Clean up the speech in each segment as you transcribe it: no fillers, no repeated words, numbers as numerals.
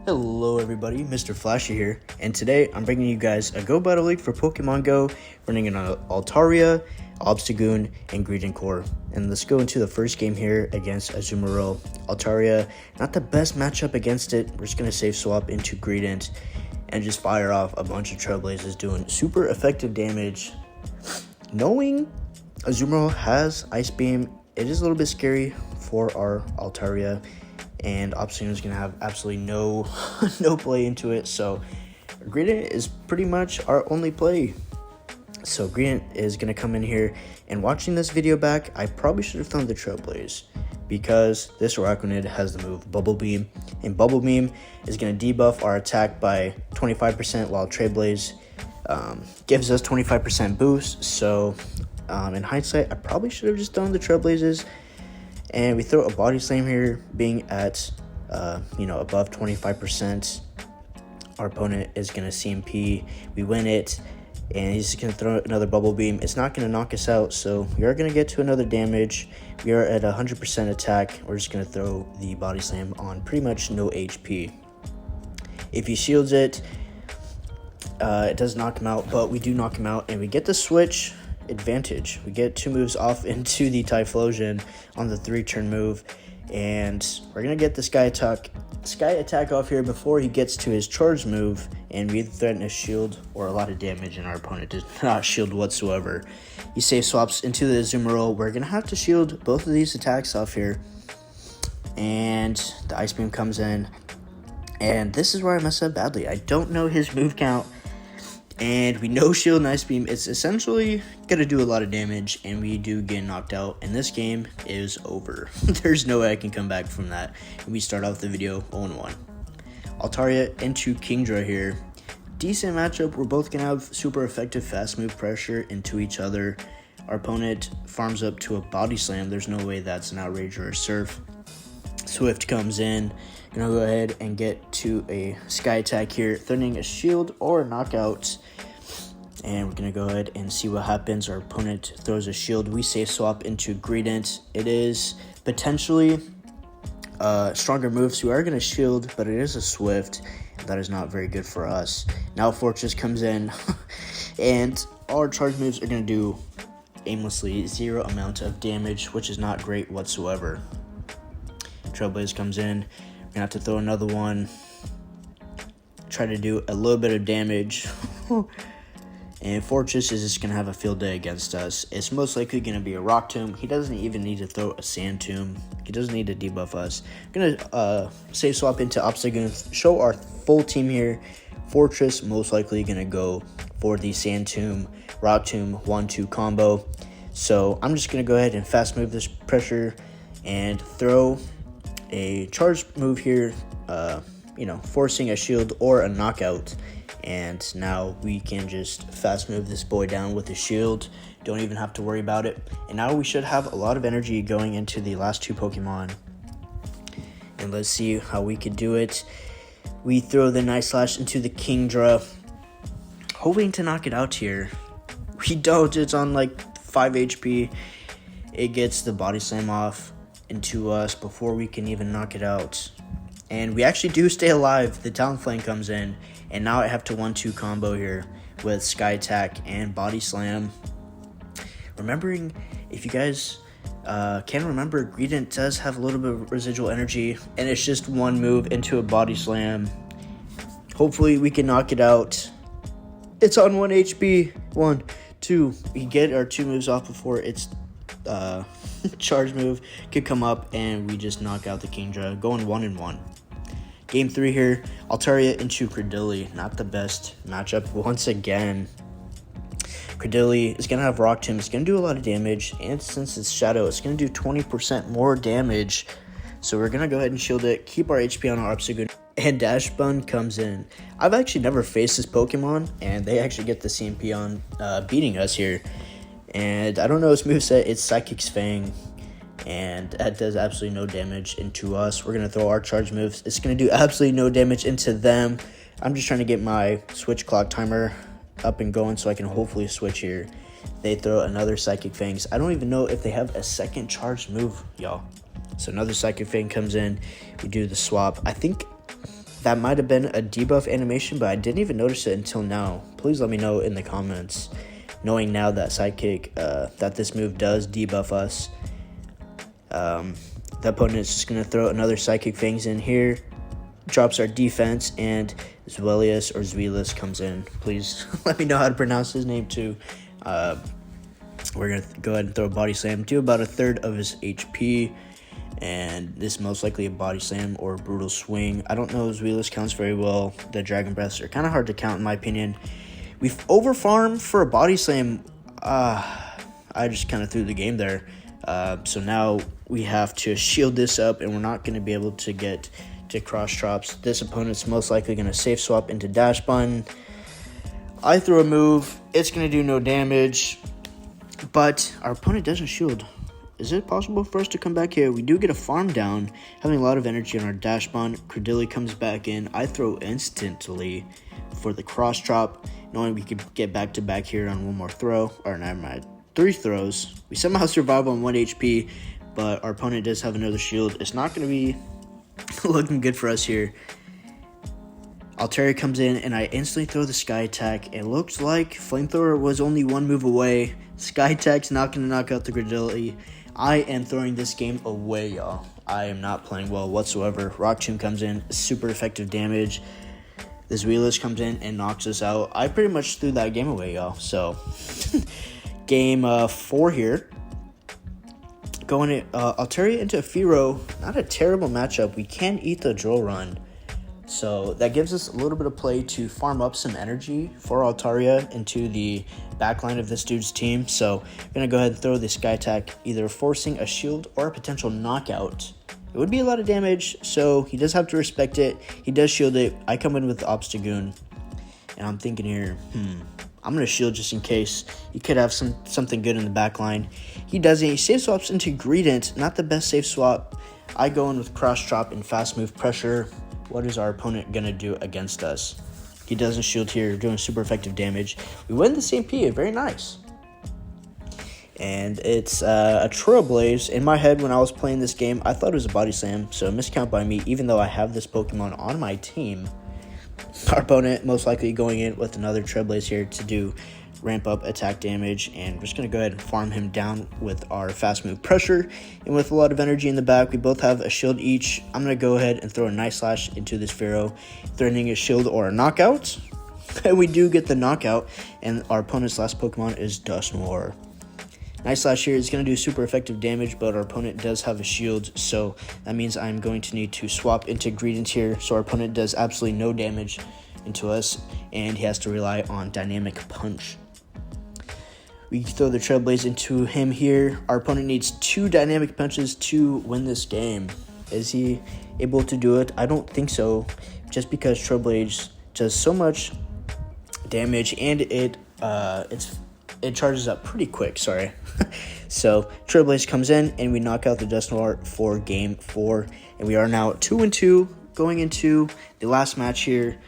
Hello everybody, MrFlasshy here, and today I'm bringing you guys a Go Battle League for Pokemon Go, running an Altaria, Goon, and Greedent Core. And let's go into the first game here against Azumarill. Altaria, not the best matchup against it. We're just going to save swap into Greedent and just fire off a bunch of Trailblazers doing super effective damage. Knowing Azumarill has Ice Beam, it is a little bit scary for our Altaria. And Obsidian is going to have absolutely no play into it. So Greedent is pretty much our only play. So Greedent is going to come in here. And watching this video back, I probably should have thrown the Trailblaze, because this Araquanid has the move Bubble Beam. And Bubble Beam is going to debuff our attack by 25%, while Trailblaze gives us 25% boost. So in hindsight, I probably should have just thrown the Trailblazes. And we throw a Body Slam here, being at, above 25%. Our opponent is going to CMP. We win it, and he's going to throw another Bubble Beam. It's not going to knock us out, so we are going to get to another damage. We are at 100% attack. We're just going to throw the Body Slam on pretty much no HP. If he shields it, it does knock him out, but we do knock him out, and we get the switch advantage. We get 2 moves off into the Typhlosion on the 3-turn move, and we're gonna get the Sky attack off here before he gets to his charge move, and we threaten a shield or a lot of damage, and our opponent does not shield whatsoever. He safe swaps into the Azumarill. We're gonna have to shield both of these attacks off here, and the Ice Beam comes in, and this is where I mess up badly. I don't know his move count, and we know shield and Ice Beam. It's essentially going to do a lot of damage, and we do get knocked out, and this game is over. There's no way I can come back from that. And we start off the video 0-1. Altaria into Kingdra here. Decent matchup. We're both going to have super effective fast move pressure into each other. Our opponent farms up to a Body Slam. There's no way that's an Outrage or a Surf. Swift comes in. Gonna go ahead and get to a Sky attack here, threatening a shield or a knockout. And we're gonna go ahead and see what happens. Our opponent throws a shield. We safe swap into Greedent. It is potentially a stronger move, so we are gonna shield, but it is a Swift. That is not very good for us. Now Fortress comes in, and all our charge moves are gonna do aimlessly 0 amount of damage, which is not great whatsoever. Trailblaze comes in. We're gonna have to throw another one, try to do a little bit of damage. And Fortress is just gonna have a field day against us. It's most likely gonna be a Rock Tomb. He doesn't even need to throw a Sand Tomb. He doesn't need to debuff us. We're gonna save swap into Obsidian, show our full team here. Fortress most likely gonna go for the Sand Tomb, Rock Tomb 1-2 combo. So I'm just gonna go ahead and fast move this pressure and throw a charge move here, forcing a shield or a knockout. And now we can just fast move this boy down with a shield. Don't even have to worry about it. And now we should have a lot of energy going into the last 2 Pokemon. And let's see how we could do it. We throw the Night Slash into the Kingdra, hoping to knock it out here. We don't. It's on like 5 HP. It gets the Body Slam off into us before we can even knock it out, and we actually do stay alive. The Talonflame comes in, and now I have to 1-2 combo here with Sky attack and Body Slam. Remembering, if you guys can remember, Greedent does have a little bit of residual energy, and it's just 1 move into a Body Slam. Hopefully we can knock it out. It's on 1 HP. 1, 2. We get our 2 moves off before it's charge move could come up, and we just knock out the Kingdra, going 1-1. Game 3 here, Altaria into Credilli. Not the best matchup once again. Credilli is going to have Rock Tomb. It's going to do a lot of damage, and since it's Shadow, it's going to do 20% more damage. So we're going to go ahead and shield it, keep our HP on our Obsidian, and Dash Bun comes in. I've actually never faced this Pokemon, and they actually get the CMP on beating us here. And I don't know his moveset. It's Psychic's Fang, and that does absolutely no damage into us. We're going to throw our charge moves. It's going to do absolutely no damage into them. I'm just trying to get my switch clock timer up and going so I can hopefully switch here. They throw another Psychic Fangs. I don't even know if they have a second charged move, y'all. So another Psychic Fang comes in. We do the swap. I think that might have been a debuff animation, but I didn't even notice it until now. Please let me know in the comments, knowing now that Sidekick, that this move does debuff us. The opponent is just going to throw another Psychic Fangs in here, drops our defense, and Zwelius or Zweilus comes in. Please let me know how to pronounce his name too. We're going to go ahead and throw a Body Slam, do about a third of his HP, and this is most likely a Body Slam or Brutal Swing. I don't know if Zweilus counts very well. The Dragon Breaths are kind of hard to count in my opinion. We've overfarmed for a Body Slam. I just kind of threw the game there. So now we have to shield this up, and we're not going to be able to get to cross drops. This opponent's most likely going to safe swap into dash button. I throw a move. It's going to do no damage, but our opponent doesn't shield. Is it possible for us to come back here? We do get a farm down, having a lot of energy on our dash button. Credilli comes back in. I throw instantly for the cross drop, knowing we could get back to back here on one more throw, or never mind, 3 throws. We somehow survive on 1 HP, but our opponent does have another shield. It's not going to be looking good for us here. Altaria comes in, and I instantly throw the Sky Attack. It looks like Flamethrower was only 1 move away. Sky Attack's not going to knock out the Credilli. I am throwing this game away, y'all. I am not playing well whatsoever. Rock Tomb comes in, super effective damage. This Wheelers comes in and knocks us out. I pretty much threw that game away, y'all. So, game 4 here. Going Altaria into Firo. Not a terrible matchup. We can eat the drill run. So that gives us a little bit of play to farm up some energy for Altaria into the backline of this dude's team. So I'm going to go ahead and throw the Sky Attack, either forcing a shield or a potential knockout. It would be a lot of damage, so he does have to respect it. He does shield it. I come in with the Goon, and I'm thinking here, I'm going to shield just in case. He could have something good in the backline. He doesn't. He safe swaps into Greedent. Not the best safe swap. I go in with Cross Drop and Fast Move Pressure. What is our opponent going to do against us? He doesn't shield here, doing super effective damage. We win the CMP, very nice. And it's a Trailblaze. In my head, when I was playing this game, I thought it was a Body Slam, so miscount by me, even though I have this Pokemon on my team. Our opponent most likely going in with another Trailblaze here to do ramp up attack damage, and we're just going to go ahead and farm him down with our Fast Move Pressure, and with a lot of energy in the back. We both have a shield each. I'm going to go ahead and throw a Night Slash into this Pharaoh, threatening a shield or a knockout, and we do get the knockout, and our opponent's last Pokemon is Dusknoir. Night Slash here is going to do super effective damage, but our opponent does have a shield, so that means I'm going to need to swap into Greedent here, so our opponent does absolutely no damage into us, and he has to rely on Dynamic Punch. We throw the Trailblaze into him here. Our opponent needs 2 Dynamic Punches to win this game. Is he able to do it? I don't think so, just because Trailblaze does so much damage, and it charges up pretty quick, sorry. So Trailblaze comes in, and we knock out the Dusknoir for game 4, and we are now 2-2 going into the last match here,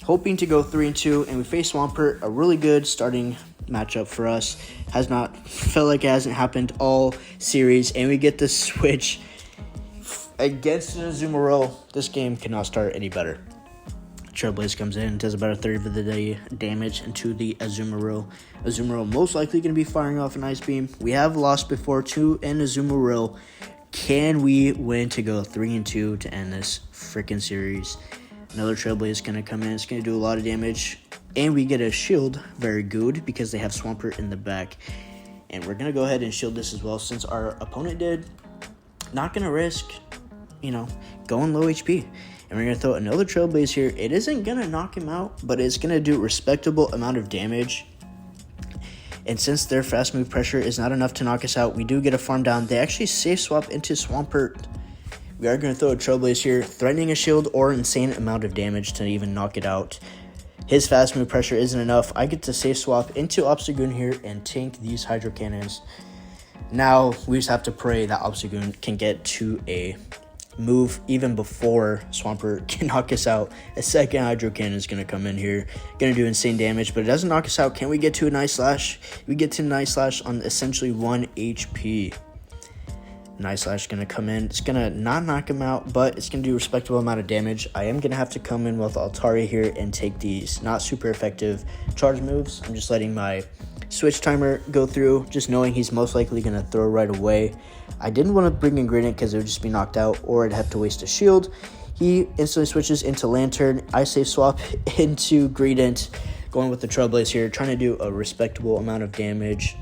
hoping to go 3-2, and we face Swampert, a really good starting matchup for us. Has not felt like it hasn't happened all series, and we get the switch against an Azumarill. This game cannot start any better. Trailblaze comes in, does about a third of the damage into the Azumarill. Azumarill most likely going to be firing off an Ice Beam. We have lost before to an Azumarill. Can we win to go 3-2 to end this freaking series? Another Trailblaze is going to come in. It's going to do a lot of damage. And we get a shield. Very good, because they have Swampert in the back. And we're going to go ahead and shield this as well, since our opponent did. Not going to risk, going low HP. And we're going to throw another Trailblaze here. It isn't going to knock him out, but it's going to do a respectable amount of damage. And since their Fast Move Pressure is not enough to knock us out, we do get a farm down. They actually safe swap into Swampert. We are going to throw a Trailblaze here, threatening a shield or an insane amount of damage to even knock it out. His Fast Move Pressure isn't enough. I get to safe swap into Obstagoon here and tank these Hydro Cannons. Now, we just have to pray that Obstagoon can get to a move even before Swampert can knock us out. A second Hydro Cannon is going to come in here. Going to do insane damage, but it doesn't knock us out. Can we get to a Night Slash? We get to Night Slash on essentially 1 HP. Nice Slash is going to come in. It's going to not knock him out, but it's going to do a respectable amount of damage. I am going to have to come in with Altaria here and take these not super effective charge moves. I'm just letting my switch timer go through, just knowing he's most likely going to throw right away. I didn't want to bring in Gradient because it would just be knocked out, or I'd have to waste a shield. He instantly switches into Lantern. I safe swap into Gradient, going with the Trailblaze here, trying to do a respectable amount of damage.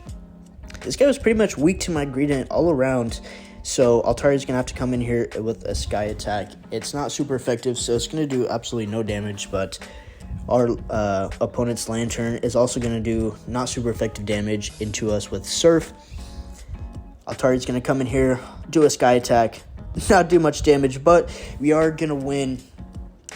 This guy was pretty much weak to my Gradient all around, so Altaria's going to have to come in here with a Sky Attack. It's not super effective, so it's going to do absolutely no damage, but our opponent's Lantern is also going to do not super effective damage into us with Surf. Altaria's going to come in here, do a Sky Attack, not do much damage, but we are going to win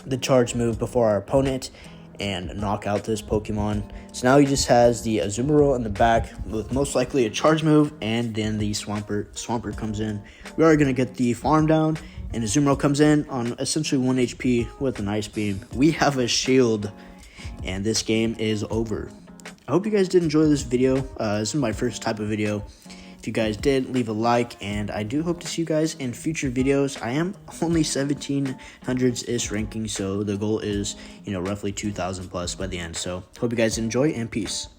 the charge move before our opponent and knock out this Pokemon. So now he just has the Azumarill in the back with most likely a charge move, and then the Swampert comes in. We are going to get the farm down, and Azumarill comes in on essentially 1 HP with an Ice Beam. We have a shield, and this game is over. I hope you guys did enjoy this video. This is my first type of video. If you guys did, leave a like, and I do hope to see you guys in future videos. I am only 1700s-ish ranking, so the goal is, roughly 2,000 plus by the end. So hope you guys enjoy, and peace.